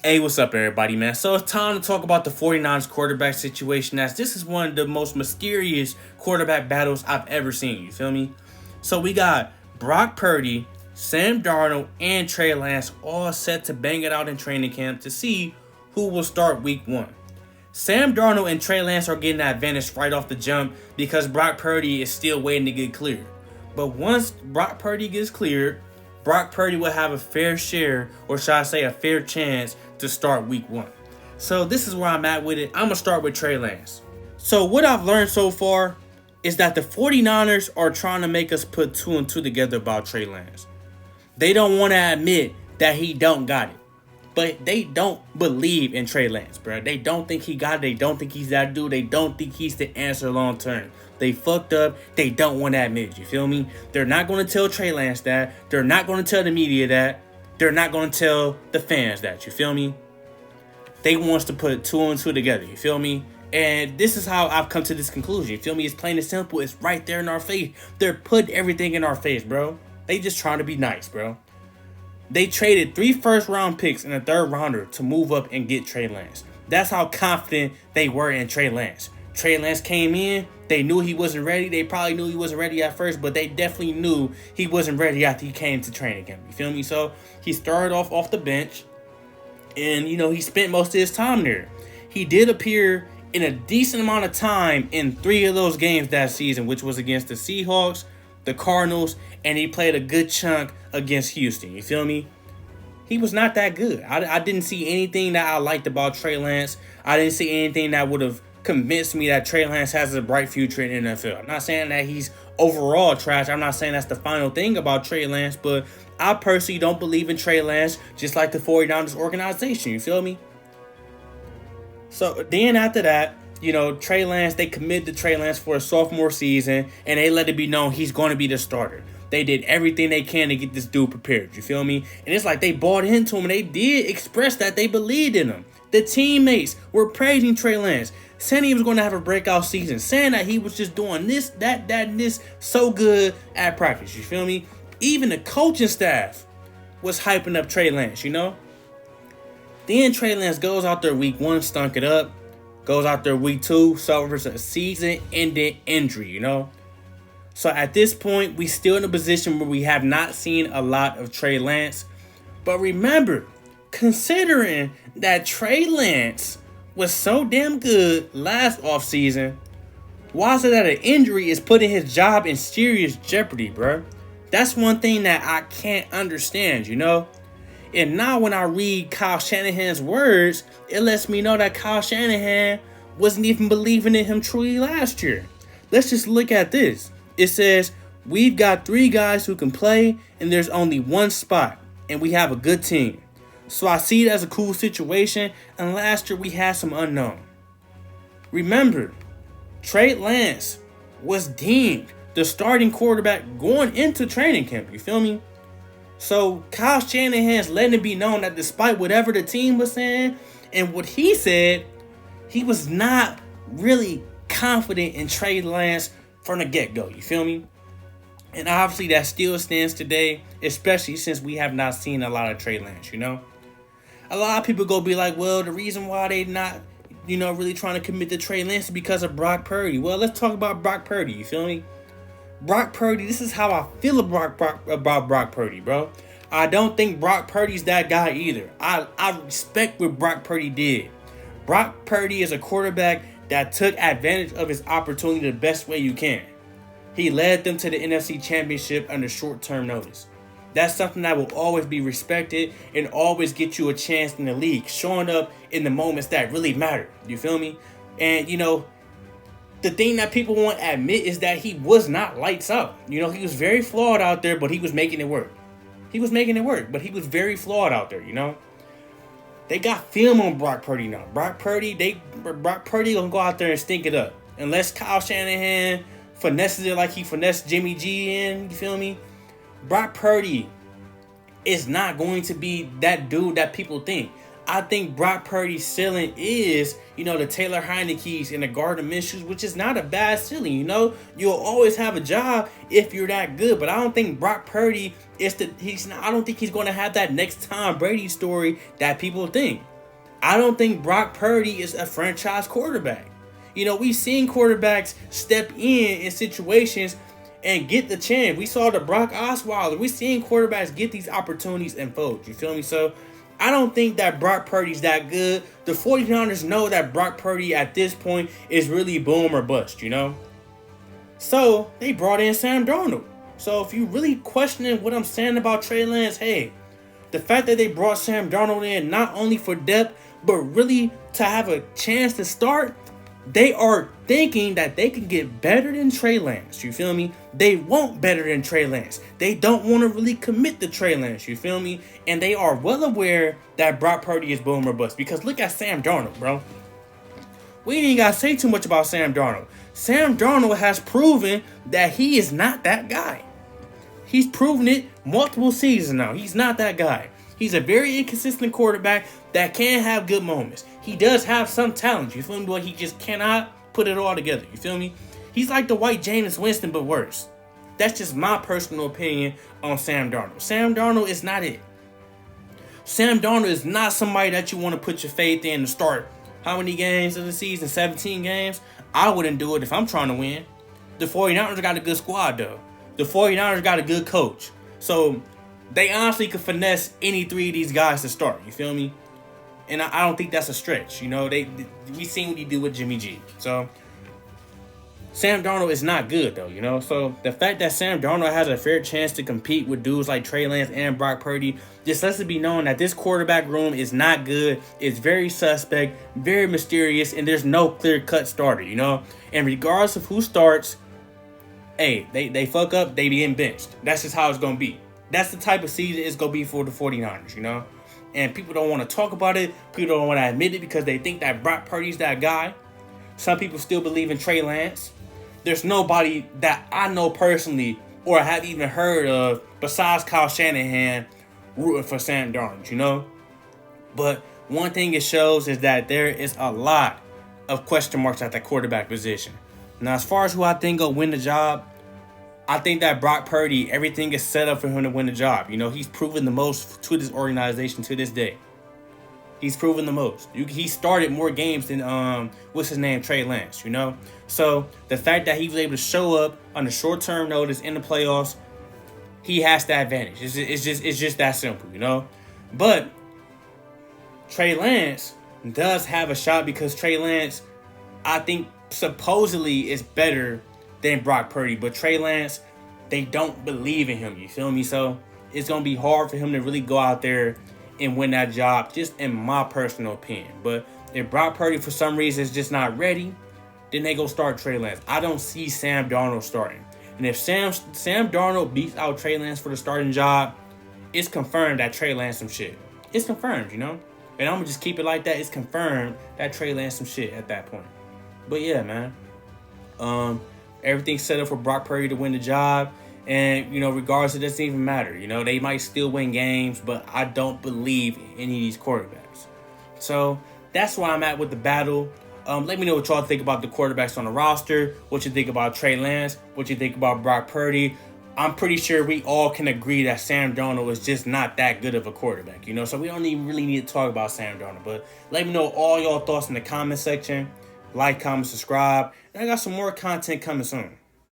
Hey, what's up, everybody, man? So it's time to talk about the 49ers quarterback situation, as this is one of the most mysterious quarterback battles I've ever seen. You feel me? So we got Brock Purdy, Sam Darnold, and Trey Lance all set to bang it out in training camp to see who will start week one. Sam Darnold and Trey Lance are getting that advantage right off the jump because Brock Purdy is still waiting to get cleared. But once Brock Purdy gets cleared, Brock Purdy will have a fair share, or should I say a fair chance, to start week one. So this is where I'm at with it. I'm going to start with Trey Lance. So what I've learned so far is that the 49ers are trying to make us put two and two together about Trey Lance. They don't want to admit that he don't got it. But they don't believe in Trey Lance, bro. They don't think he got it. They don't think he's that dude. They don't think he's the answer long term. They fucked up. They don't want to admit it. You feel me? They're not going to tell Trey Lance that. They're not going to tell the media that. They're not going to tell the fans that. You feel me? They want us to put two and two together. You feel me? And this is how I've come to this conclusion. You feel me? It's plain and simple. It's right there in our face. They're putting everything in our face, bro. They just trying to be nice, bro. They traded 3 first-round picks and a third-rounder to move up and get Trey Lance. That's how confident they were in Trey Lance. Trey Lance came in. They knew he wasn't ready. They probably knew he wasn't ready at first, but they definitely knew he wasn't ready after he came to training camp. You feel me? So he started off the bench, and, he spent most of his time there. He did appear in a decent amount of time in 3 of those games that season, which was against the Seahawks, the Cardinals, and he played a good chunk against Houston. You feel me? He was not that good. I didn't see anything that I liked about Trey Lance. I didn't see anything that would have convinced me that Trey Lance has a bright future in the NFL. I'm not saying that he's overall trash. I'm not saying that's the final thing about Trey Lance, but I personally don't believe in Trey Lance, just like the 49ers organization. You feel me? So then after that, Trey Lance, they committed to Trey Lance for a sophomore season, and they let it be known he's going to be the starter. They did everything they can to get this dude prepared. You feel me? And it's like they bought into him, and they did express that they believed in him. The teammates were praising Trey Lance, saying he was going to have a breakout season, saying that he was just doing this, that, and this so good at practice. You feel me? Even the coaching staff was hyping up Trey Lance, Then Trey Lance goes out there week 1, stunk it up. Goes out there week 2, suffers a season-ending injury, So at this point, we still in a position where we have not seen a lot of Trey Lance. But remember, considering that Trey Lance was so damn good last offseason, why is it that an injury is putting his job in serious jeopardy, bro? That's one thing that I can't understand, And now when I read Kyle Shanahan's words, it lets me know that Kyle Shanahan wasn't even believing in him truly last year. Let's just look at this. It says, we've got 3 guys who can play, and there's only 1 spot, and we have a good team. So I see it as a cool situation, and last year we had some unknown. Remember, Trey Lance was deemed the starting quarterback going into training camp. You feel me? So Kyle Shanahan's letting it be known that despite whatever the team was saying and what he said, he was not really confident in Trey Lance from the get-go. You feel me? And obviously that still stands today, especially since we have not seen a lot of Trey Lance, A lot of people go be like, well, the reason why they not, really trying to commit to Trey Lance is because of Brock Purdy. Well, let's talk about Brock Purdy. You feel me? Brock Purdy, this is how I feel about Brock Purdy, bro. I don't think Brock Purdy's that guy either. I respect what Brock Purdy did. Brock Purdy is a quarterback that took advantage of his opportunity the best way you can. He led them to the NFC Championship under short-term notice. That's something that will always be respected and always get you a chance in the league, showing up in the moments that really matter. You feel me? And, the thing that people won't admit is that he was not lights out. He was very flawed out there, but he was making it work. But he was very flawed out there, They got film on Brock Purdy now. Brock Purdy gonna go out there and stink it up. Unless Kyle Shanahan finesses it like he finessed Jimmy G in, you feel me? Brock Purdy is not going to be that dude that people think. I think Brock Purdy's ceiling is, the Taylor Heineke's and the Gardner Minshew's, which is not a bad ceiling, You'll always have a job if you're that good. But I don't think Brock Purdy I don't think he's going to have that next Tom Brady story that people think. I don't think Brock Purdy is a franchise quarterback. You know, we've seen quarterbacks step in situations and get the chance. We saw the Brock Osweiler. We've seen quarterbacks get these opportunities and fold. You feel me? So I don't think that Brock Purdy's that good. The 49ers know that Brock Purdy at this point is really boom or bust, you know? So they brought in Sam Darnold. So if you really questioning what I'm saying about Trey Lance, hey, the fact that they brought Sam Darnold in not only for depth, but really to have a chance to start, they are thinking that they can get better than Trey Lance. You feel me? They want better than Trey Lance. They don't want to really commit to Trey Lance. You feel me? And they are well aware that Brock Purdy is boom or bust. Because look at Sam Darnold, bro. We ain't got to say too much about Sam Darnold. Sam Darnold has proven that he is not that guy. He's proven it multiple seasons now. He's not that guy. He's a very inconsistent quarterback that can have good moments. He does have some talent, you feel me? But he just cannot put it all together, you feel me? He's like the white Jameis Winston, but worse. That's just my personal opinion on Sam Darnold. Sam Darnold is not it. Sam Darnold is not somebody that you want to put your faith in to start. How many games of the season? 17 games? I wouldn't do it if I'm trying to win. The 49ers got a good squad, though. The 49ers got a good coach. So they honestly could finesse any three of these guys to start. You feel me? And I don't think that's a stretch. You know, we seen what he did with Jimmy G. So Sam Darnold is not good, though, you know. So the fact that Sam Darnold has a fair chance to compete with dudes like Trey Lance and Brock Purdy just lets it be known that this quarterback room is not good. It's very suspect, very mysterious, and there's no clear-cut starter, you know. And regardless of who starts, hey, they fuck up, they be getting benched. That's just how it's going to be. That's the type of season it's going to be for the 49ers, you know. And people don't want to talk about it. People don't want to admit it because they think that Brock Purdy's that guy. Some people still believe in Trey Lance. There's nobody that I know personally or have even heard of besides Kyle Shanahan rooting for Sam Darnold, you know. But one thing it shows is that there is a lot of question marks at that quarterback position. Now, as far as who I think will win the job, I think that Brock Purdy, everything is set up for him to win the job. You know, he's proven the most to this organization to this day. He's proven the most. He started more games than, Trey Lance, you know? So, the fact that he was able to show up on a short-term notice in the playoffs, he has the advantage. It's just that simple, you know? But Trey Lance does have a shot because Trey Lance, I think, supposedly is better than Brock Purdy. But Trey Lance, they don't believe in him, you feel me? So, it's going to be hard for him to really go out there and win that job, just in my personal opinion. But if Brock Purdy, for some reason, is just not ready, then they go start Trey Lance. I don't see Sam Darnold starting. And if Sam Darnold beats out Trey Lance for the starting job, it's confirmed that Trey Lance some shit. It's confirmed, you know? And I'm going to just keep it like that. It's confirmed that Trey Lance some shit at that point. But yeah, man. Everything's set up for Brock Purdy to win the job. And, you know, regardless, it doesn't even matter. You know, they might still win games, but I don't believe in any of these quarterbacks. So that's where I'm at with the battle. Let me know what y'all think about the quarterbacks on the roster, what you think about Trey Lance, what you think about Brock Purdy. I'm pretty sure we all can agree that Sam Darnold is just not that good of a quarterback, you know, so we don't even really need to talk about Sam Darnold. But let me know all y'all thoughts in the comment section. Like, comment, subscribe, and I got some more content coming soon.